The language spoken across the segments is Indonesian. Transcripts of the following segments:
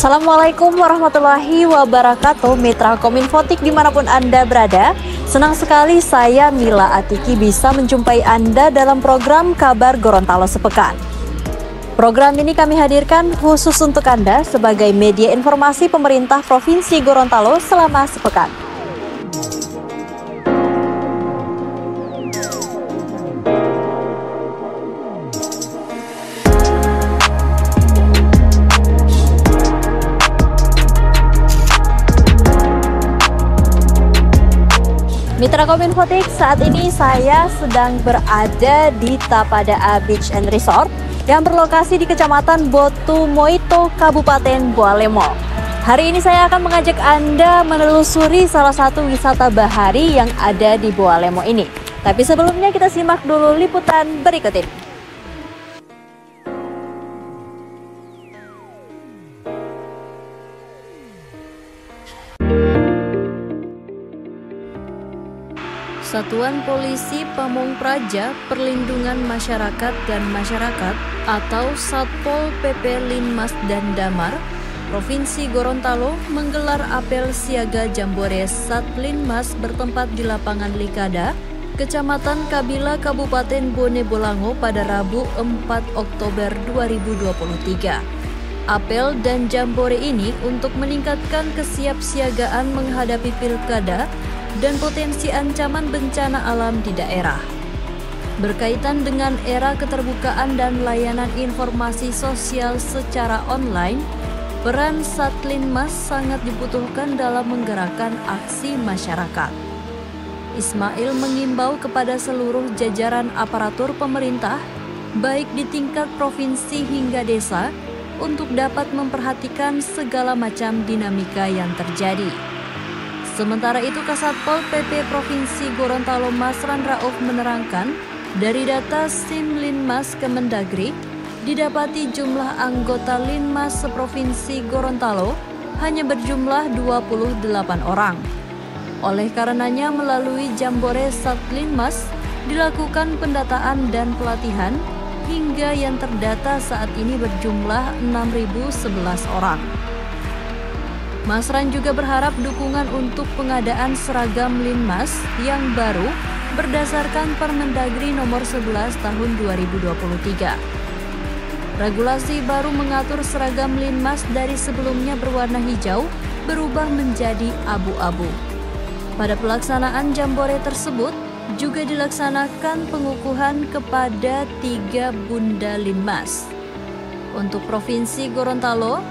Assalamualaikum warahmatullahi wabarakatuh, Mitra Kominfotik dimanapun Anda berada. Senang sekali saya Mila Atiki bisa menjumpai Anda dalam program Kabar Gorontalo Sepekan. Program ini kami hadirkan khusus untuk Anda sebagai media informasi pemerintah Provinsi Gorontalo selama sepekan. Mitra Kominfotik, saat ini saya sedang berada di Tapada Beach and Resort yang berlokasi di Kecamatan Botu Moito, Kabupaten Boalemo. Hari ini saya akan mengajak Anda menelusuri salah satu wisata bahari yang ada di Boalemo ini. Tapi sebelumnya kita simak dulu liputan berikut ini. Satuan Polisi Pamong Praja Perlindungan Masyarakat dan Masyarakat atau Satpol PP Linmas dan Damar Provinsi Gorontalo menggelar apel siaga Jambore Satlinmas bertempat di lapangan Likada, Kecamatan Kabila, Kabupaten Bone Bolango pada Rabu 4 Oktober 2023. Apel dan Jambore ini untuk meningkatkan kesiapsiagaan menghadapi pilkada dan potensi ancaman bencana alam di daerah. Berkaitan dengan era keterbukaan dan layanan informasi sosial secara online, peran Satlinmas sangat dibutuhkan dalam menggerakkan aksi masyarakat. Ismail mengimbau kepada seluruh jajaran aparatur pemerintah, baik di tingkat provinsi hingga desa, untuk dapat memperhatikan segala macam dinamika yang terjadi. Sementara itu, Kasatpol PP Provinsi Gorontalo Masran Rauf menerangkan, dari data SIM Linmas Kemendagri, didapati jumlah anggota Linmas seprovinsi Gorontalo hanya berjumlah 28 orang. Oleh karenanya, melalui Jambore Satlinmas dilakukan pendataan dan pelatihan hingga yang terdata saat ini berjumlah 6.011 orang. Masran juga berharap dukungan untuk pengadaan seragam Linmas yang baru berdasarkan Permendagri nomor 11 tahun 2023. Regulasi baru mengatur seragam Linmas dari sebelumnya berwarna hijau berubah menjadi abu-abu. Pada pelaksanaan Jambore tersebut juga dilaksanakan pengukuhan kepada 3 bunda Linmas. Untuk Provinsi Gorontalo,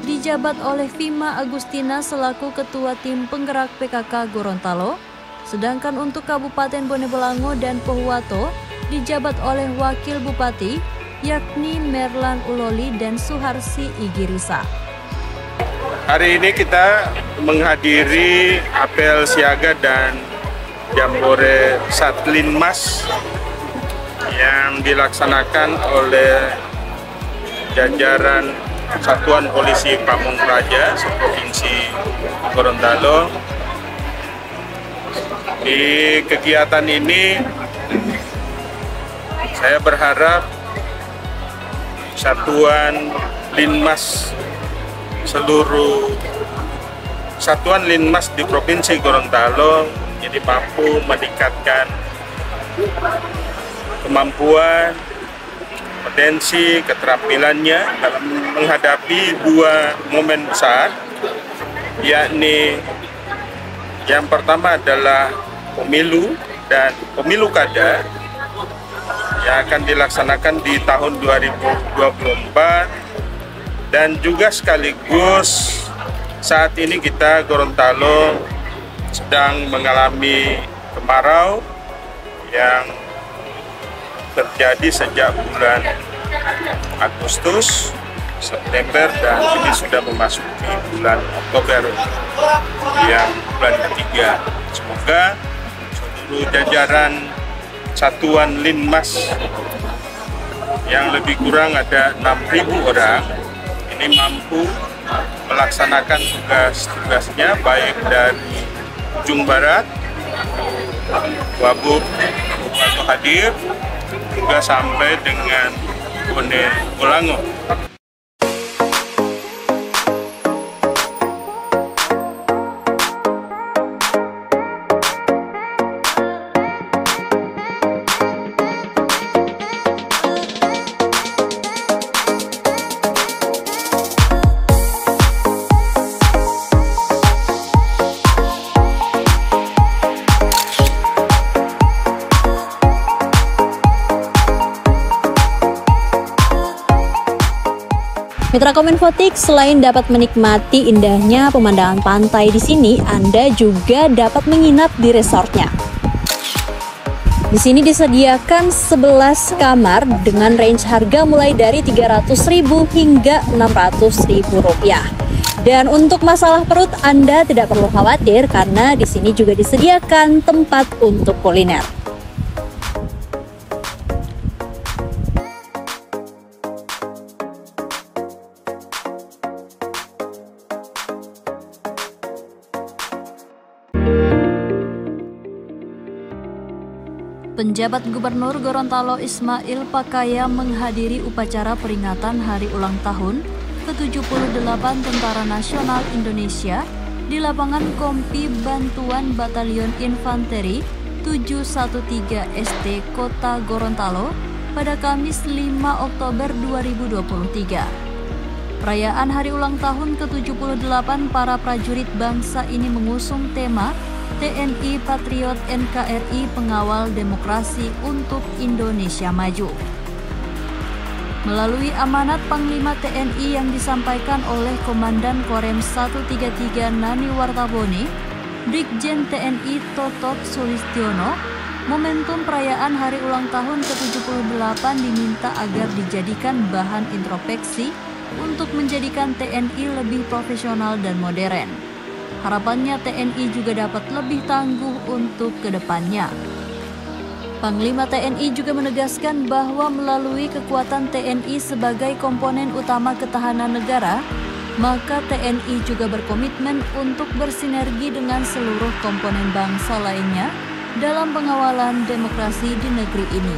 dijabat oleh Vima Agustina selaku Ketua Tim Penggerak PKK Gorontalo, sedangkan untuk Kabupaten Bone Bolango dan Pohuwato dijabat oleh Wakil Bupati, yakni Merlan Uloli dan Suharsi Igirisa. Hari ini kita menghadiri apel siaga dan Jambore Satlinmas yang dilaksanakan oleh jajaran Satuan Polisi Pamong Praja Provinsi Gorontalo. Di kegiatan ini saya berharap Satuan Linmas, seluruh Satuan Linmas di Provinsi Gorontalo jadi mampu meningkatkan kemampuan, potensi, keterampilannya dalam menghadapi 2 momen besar, yakni yang pertama adalah pemilu dan pemilu kada yang akan dilaksanakan di tahun 2024, dan juga sekaligus saat ini kita Gorontalo sedang mengalami kemarau yang terjadi sejak bulan Agustus, September, dan ini sudah memasuki bulan Oktober yang bulan ketiga. Semoga seluruh jajaran Satuan Linmas yang lebih kurang ada 6.000 orang ini mampu melaksanakan tugas-tugasnya baik dari ujung barat, Wabub atau hadir, juga sampai dengan Bone Bolango. Mitra Kominfotik, selain dapat menikmati indahnya pemandangan pantai di sini, Anda juga dapat menginap di resortnya. Di sini disediakan 11 kamar dengan range harga mulai dari Rp300.000 hingga Rp600.000. Dan untuk masalah perut, Anda tidak perlu khawatir karena di sini juga disediakan tempat untuk kuliner. Penjabat Gubernur Gorontalo Ismail Pakaya menghadiri upacara peringatan Hari Ulang Tahun ke-78 Tentara Nasional Indonesia di lapangan Kompi Bantuan Batalion Infanteri 713 ST Kota Gorontalo pada Kamis 5 Oktober 2023. Perayaan Hari Ulang Tahun ke-78 para prajurit bangsa ini mengusung tema TNI Patriot NKRI Pengawal Demokrasi untuk Indonesia Maju. Melalui amanat Panglima TNI yang disampaikan oleh Komandan Korem 133 Nani Wartabone, Brigjen TNI Totot Sulistiono, momentum perayaan Hari Ulang Tahun ke-78 diminta agar dijadikan bahan introspeksi untuk menjadikan TNI lebih profesional dan modern. Harapannya TNI juga dapat lebih tangguh untuk kedepannya. Panglima TNI juga menegaskan bahwa melalui kekuatan TNI sebagai komponen utama ketahanan negara, maka TNI juga berkomitmen untuk bersinergi dengan seluruh komponen bangsa lainnya dalam pengawalan demokrasi di negeri ini.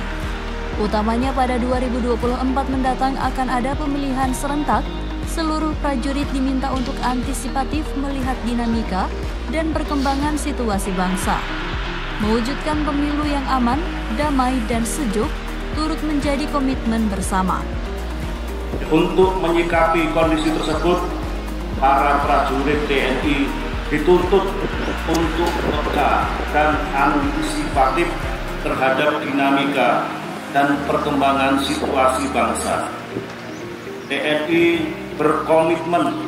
Utamanya pada 2024 mendatang akan ada pemilihan serentak. Seluruh prajurit diminta untuk antisipatif melihat dinamika dan perkembangan situasi bangsa. Mewujudkan pemilu yang aman, damai, dan sejuk turut menjadi komitmen bersama. Untuk menyikapi kondisi tersebut, para prajurit TNI dituntut untuk peka dan antisipatif terhadap dinamika dan perkembangan situasi bangsa. TNI berkomitmen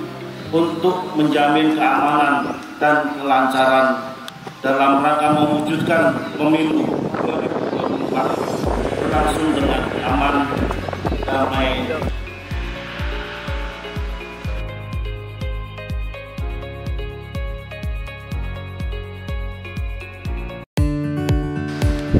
untuk menjamin keamanan dan kelancaran dalam rangka mewujudkan pemilu 2024 berlangsung dengan aman, damai.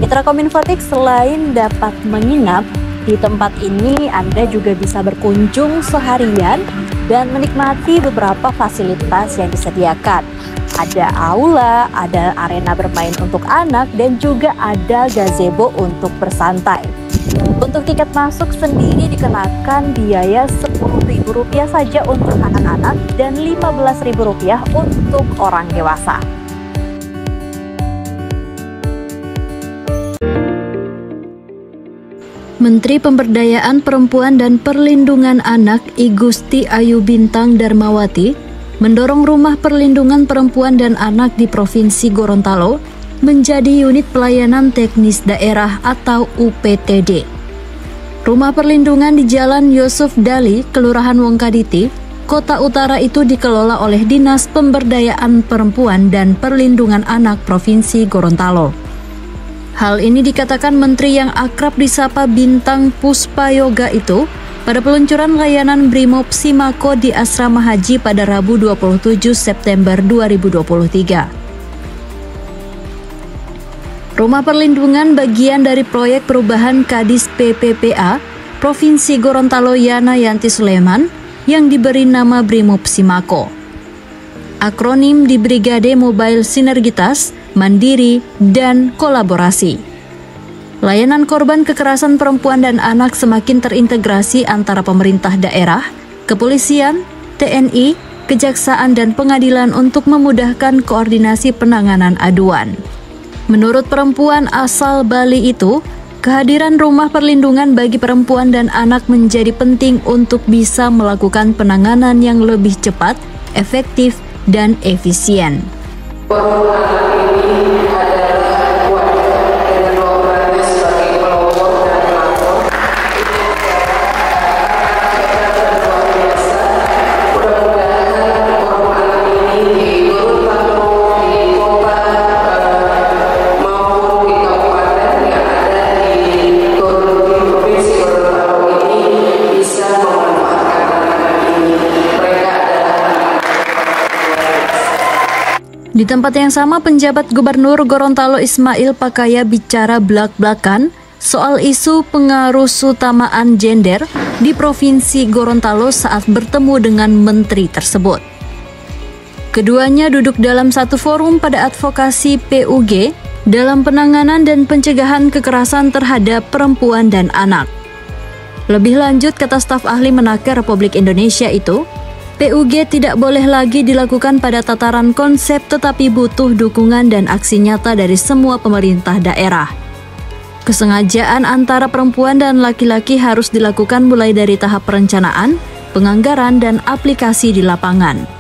Mitra Kominfotik, selain dapat menginap di tempat ini, Anda juga bisa berkunjung seharian dan menikmati beberapa fasilitas yang disediakan. Ada aula, ada arena bermain untuk anak, dan juga ada gazebo untuk bersantai. Untuk tiket masuk sendiri dikenakan biaya Rp10.000 saja untuk anak-anak dan Rp15.000 untuk orang dewasa. Menteri Pemberdayaan Perempuan dan Perlindungan Anak I Gusti Ayu Bintang Darmawati mendorong Rumah Perlindungan Perempuan dan Anak di Provinsi Gorontalo menjadi unit pelayanan teknis daerah atau UPTD. Rumah perlindungan di Jalan Yusuf Dali, Kelurahan Wongkaditi, Kota Utara itu dikelola oleh Dinas Pemberdayaan Perempuan dan Perlindungan Anak Provinsi Gorontalo. Hal ini dikatakan Menteri yang akrab disapa Bintang Puspayoga itu pada peluncuran layanan Brimob Simako di Asrama Haji pada Rabu 27 September 2023. Rumah perlindungan bagian dari proyek perubahan Kadis PPPA Provinsi Gorontalo Yana Yanti Sulaiman yang diberi nama Brimob Simako. Akronim di Brigade Mobile Sinergitas, Mandiri, dan Kolaborasi. Layanan korban kekerasan perempuan dan anak semakin terintegrasi antara pemerintah daerah, kepolisian, TNI, kejaksaan, dan pengadilan untuk memudahkan koordinasi penanganan aduan. Menurut perempuan asal Bali itu, kehadiran rumah perlindungan bagi perempuan dan anak menjadi penting untuk bisa melakukan penanganan yang lebih cepat, efektif, dan efisien. Di tempat yang sama, penjabat Gubernur Gorontalo Ismail Pakaya bicara belak-belakan soal isu pengarusutamaan gender di Provinsi Gorontalo saat bertemu dengan menteri tersebut. Keduanya duduk dalam satu forum pada advokasi PUG dalam penanganan dan pencegahan kekerasan terhadap perempuan dan anak. Lebih lanjut, kata staf ahli Menaker Republik Indonesia itu, PUG tidak boleh lagi dilakukan pada tataran konsep tetapi butuh dukungan dan aksi nyata dari semua pemerintah daerah. Kesengajaan antara perempuan dan laki-laki harus dilakukan mulai dari tahap perencanaan, penganggaran, dan aplikasi di lapangan.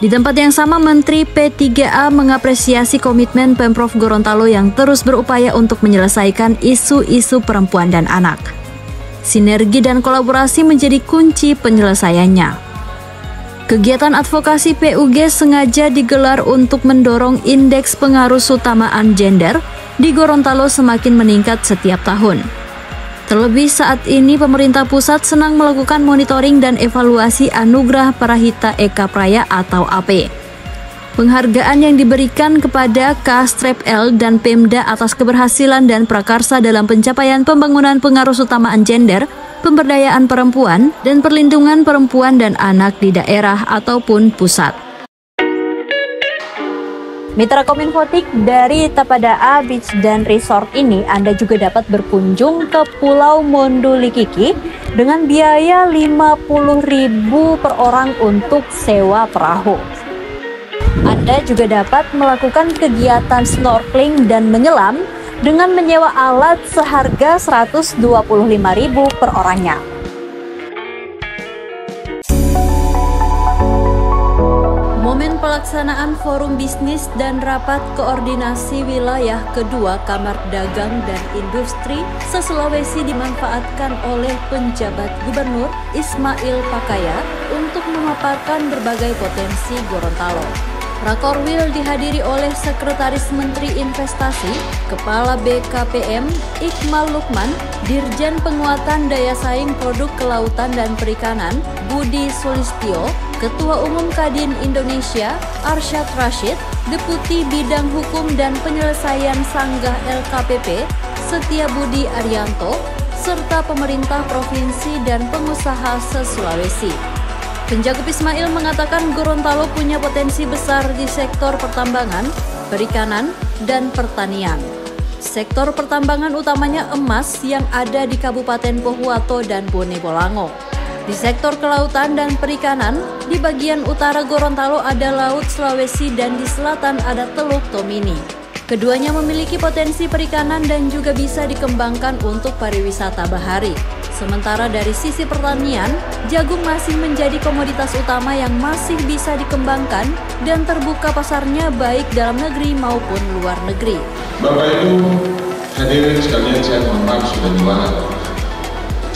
Di tempat yang sama, Menteri P3A mengapresiasi komitmen Pemprov Gorontalo yang terus berupaya untuk menyelesaikan isu-isu perempuan dan anak. Sinergi dan kolaborasi menjadi kunci penyelesaiannya. Kegiatan advokasi PUG sengaja digelar untuk mendorong indeks pengarusutamaan gender di Gorontalo semakin meningkat setiap tahun. Terlebih saat ini pemerintah pusat senang melakukan monitoring dan evaluasi Anugerah Parahita Eka Praya atau AP. Penghargaan yang diberikan kepada K-Strep-L dan Pemda atas keberhasilan dan prakarsa dalam pencapaian pembangunan pengarusutamaan gender, pemberdayaan perempuan, dan perlindungan perempuan dan anak di daerah ataupun pusat. Mitra Kominfotik, dari Tapadaa Beach dan Resort ini Anda juga dapat berkunjung ke Pulau Mondulikiki dengan biaya Rp50.000 per orang untuk sewa perahu. Anda juga dapat melakukan kegiatan snorkeling dan menyelam dengan menyewa alat seharga Rp125.000 per orangnya. Momen pelaksanaan Forum Bisnis dan Rapat Koordinasi Wilayah Kedua Kamar Dagang dan Industri se-Sulawesi dimanfaatkan oleh penjabat Gubernur Ismail Pakaya untuk memaparkan berbagai potensi Gorontalo. Rakorwil dihadiri oleh Sekretaris Menteri Investasi, Kepala BKPM Iqmal Lukman, Dirjen Penguatan Daya Saing Produk Kelautan dan Perikanan Budi Sulistyo, Ketua Umum Kadin Indonesia Arsyad Rashid, Deputi Bidang Hukum dan Penyelesaian Sanggah LKPP Setia Budi Arianto, serta pemerintah provinsi dan pengusaha se-Sulawesi. Penjagop Ismail mengatakan Gorontalo punya potensi besar di sektor pertambangan, perikanan, dan pertanian. Sektor pertambangan utamanya emas yang ada di Kabupaten Pohuwato dan Bone Bolango. Di sektor kelautan dan perikanan, di bagian utara Gorontalo ada Laut Sulawesi dan di selatan ada Teluk Tomini. Keduanya memiliki potensi perikanan dan juga bisa dikembangkan untuk pariwisata bahari. Sementara dari sisi pertanian, jagung masih menjadi komoditas utama yang masih bisa dikembangkan dan terbuka pasarnya baik dalam negeri maupun luar negeri. Bapak Ibu hadirin sekalian, saya mohon maaf sudah jualan.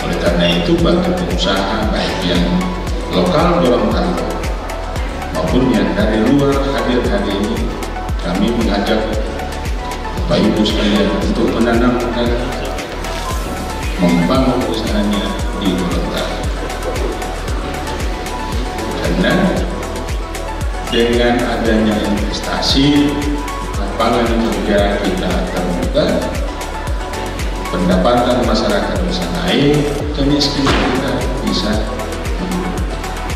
Oleh karena itu bagi pengusaha baik yang lokal Gorontalo maupun yang dari luar hadir hari ini, kami mengajak Bapak Ibu sekalian untuk menanamkan, membangun usahanya di Gorontalo. Karena dengan adanya investasi, lapangan kerja kita terbuka, pendapatan masyarakat bisa naik, kemiskinan kita bisa menurun.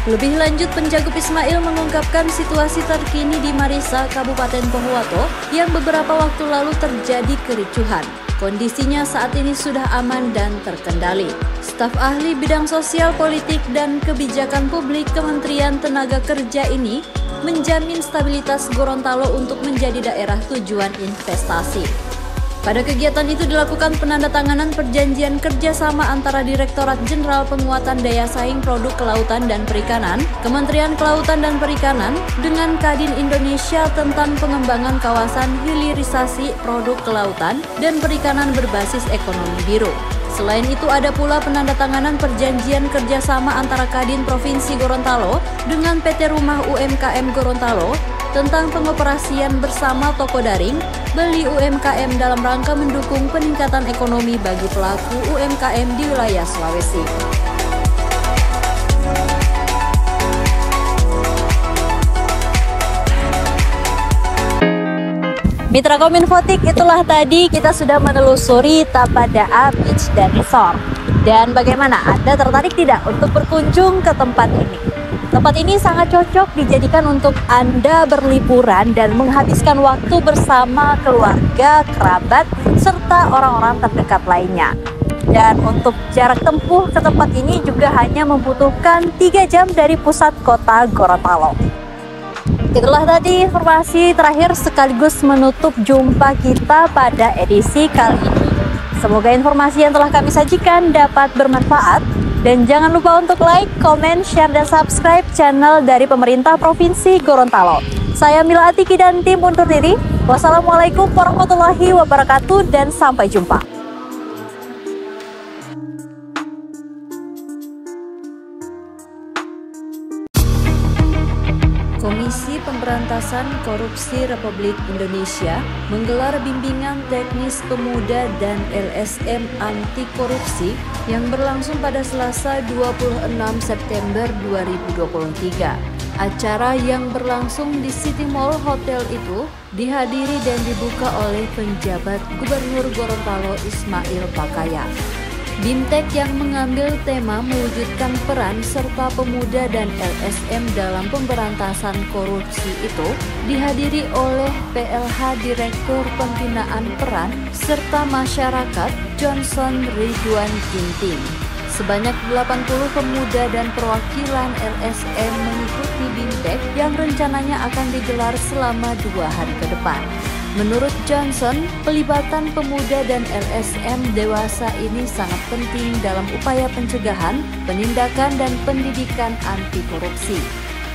Lebih lanjut, Penjagop Ismail mengungkapkan situasi terkini di Marisa, Kabupaten Pohuwato, yang beberapa waktu lalu terjadi kericuhan. Kondisinya saat ini sudah aman dan terkendali. Staf ahli bidang sosial politik dan kebijakan publik Kementerian Tenaga Kerja ini menjamin stabilitas Gorontalo untuk menjadi daerah tujuan investasi. Pada kegiatan itu dilakukan penandatanganan perjanjian kerjasama antara Direktorat Jenderal Penguatan Daya Saing Produk Kelautan dan Perikanan, Kementerian Kelautan dan Perikanan, dengan Kadin Indonesia tentang pengembangan kawasan hilirisasi produk kelautan dan perikanan berbasis ekonomi biru. Selain itu ada pula penandatanganan perjanjian kerjasama antara Kadin Provinsi Gorontalo dengan PT Rumah UMKM Gorontalo tentang pengoperasian bersama toko daring beli UMKM dalam rangka mendukung peningkatan ekonomi bagi pelaku UMKM di wilayah Sulawesi. Mitra Kominfotik, itulah tadi kita sudah menelusuri Tapadaan Beach dan Resort. Dan bagaimana, Anda tertarik tidak untuk berkunjung ke tempat ini? Tempat ini sangat cocok dijadikan untuk Anda berliburan dan menghabiskan waktu bersama keluarga, kerabat, serta orang-orang terdekat lainnya. Dan untuk jarak tempuh ke tempat ini juga hanya membutuhkan 3 jam dari pusat kota Gorontalo. Itulah tadi informasi terakhir sekaligus menutup jumpa kita pada edisi kali ini. Semoga informasi yang telah kami sajikan dapat bermanfaat. Dan jangan lupa untuk like, komen, share, dan subscribe channel dari pemerintah Provinsi Gorontalo. Saya Mila Atiki dan tim undur diri. Wassalamualaikum warahmatullahi wabarakatuh dan sampai jumpa. Komisi Pemberantasan Korupsi Republik Indonesia menggelar bimbingan teknis pemuda dan LSM anti korupsi yang berlangsung pada Selasa 26 September 2023. Acara yang berlangsung di City Mall Hotel itu dihadiri dan dibuka oleh penjabat Gubernur Gorontalo Ismail Pakaya. BIMTEK yang mengambil tema mewujudkan peran serta pemuda dan LSM dalam pemberantasan korupsi itu dihadiri oleh PLH Direktur Pembinaan Peran serta Masyarakat Johnson Ridwan Ginting. Sebanyak 80 pemuda dan perwakilan LSM mengikuti BIMTEK yang rencananya akan digelar selama 2 hari ke depan. Menurut Johnson, pelibatan pemuda dan LSM dewasa ini sangat penting dalam upaya pencegahan, penindakan, dan pendidikan anti korupsi.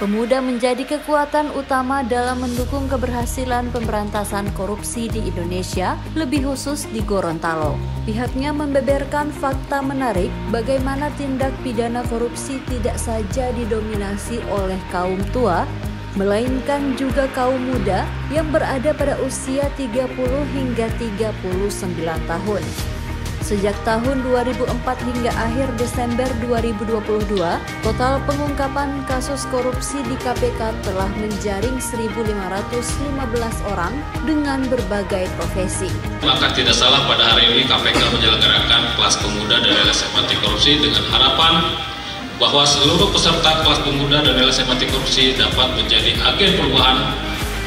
Pemuda menjadi kekuatan utama dalam mendukung keberhasilan pemberantasan korupsi di Indonesia, lebih khusus di Gorontalo. Pihaknya membeberkan fakta menarik bagaimana tindak pidana korupsi tidak saja didominasi oleh kaum tua, melainkan juga kaum muda yang berada pada usia 30 hingga 39 tahun. Sejak tahun 2004 hingga akhir Desember 2022, total pengungkapan kasus korupsi di KPK telah menjaring 1.515 orang dengan berbagai profesi. Maka tidak salah pada hari ini KPK menyelenggarakan kelas pemuda dan LSM anti korupsi dengan harapan bahwa seluruh peserta kelas pemuda dan LSM anti korupsi dapat menjadi agen perubahan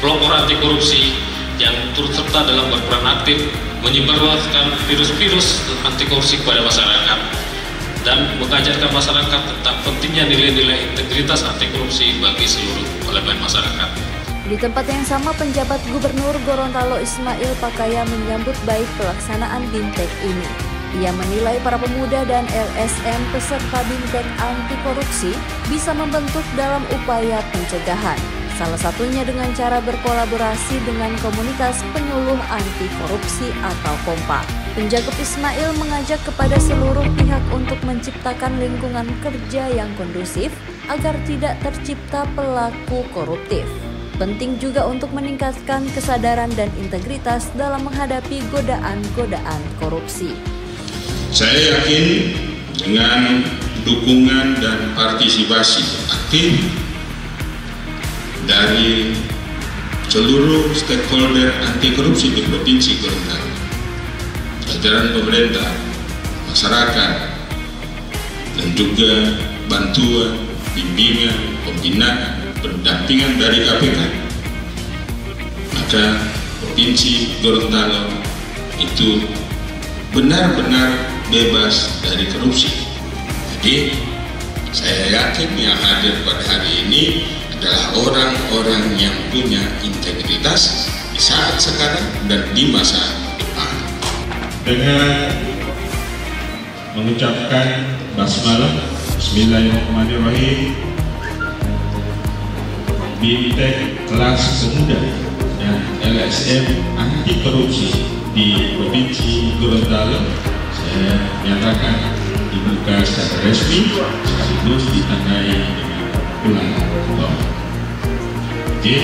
pelopor anti korupsi yang turut serta dalam berperan aktif menyebarluaskan virus-virus anti korupsi kepada masyarakat dan mengajarkan masyarakat tentang pentingnya nilai-nilai integritas anti korupsi bagi seluruh elemen masyarakat. Di tempat yang sama, penjabat Gubernur Gorontalo Ismail Pakaya menyambut baik pelaksanaan BIMTEK ini. Ia menilai para pemuda dan LSM peserta BIMTEK anti korupsi bisa membentuk dalam upaya pencegahan. Salah satunya dengan cara berkolaborasi dengan komunitas penyuluh anti korupsi atau KOMPA. Penjabat Ismail mengajak kepada seluruh pihak untuk menciptakan lingkungan kerja yang kondusif agar tidak tercipta pelaku koruptif. Penting juga untuk meningkatkan kesadaran dan integritas dalam menghadapi godaan-godaan korupsi. Saya yakin dengan dukungan dan partisipasi aktif dari seluruh stakeholder anti korupsi di Provinsi Gorontalo, jajaran pemerintah, masyarakat, dan juga bantuan, bimbingan, pembinaan, pendampingan dari KPK, maka Provinsi Gorontalo itu benar-benar bebas dari korupsi. Jadi saya yakin yang hadir pada hari ini adalah orang-orang yang punya integritas di saat sekarang dan di masa depan. Dengan mengucapkan basmalah, Bismillahirrahmanirrahim, BIMTEK kelas pemuda dan LSM anti korupsi di Provinsi Gorontalo saya nyatakan dibuka secara resmi sekaligus ditandai dengan ulang tahun. Oke.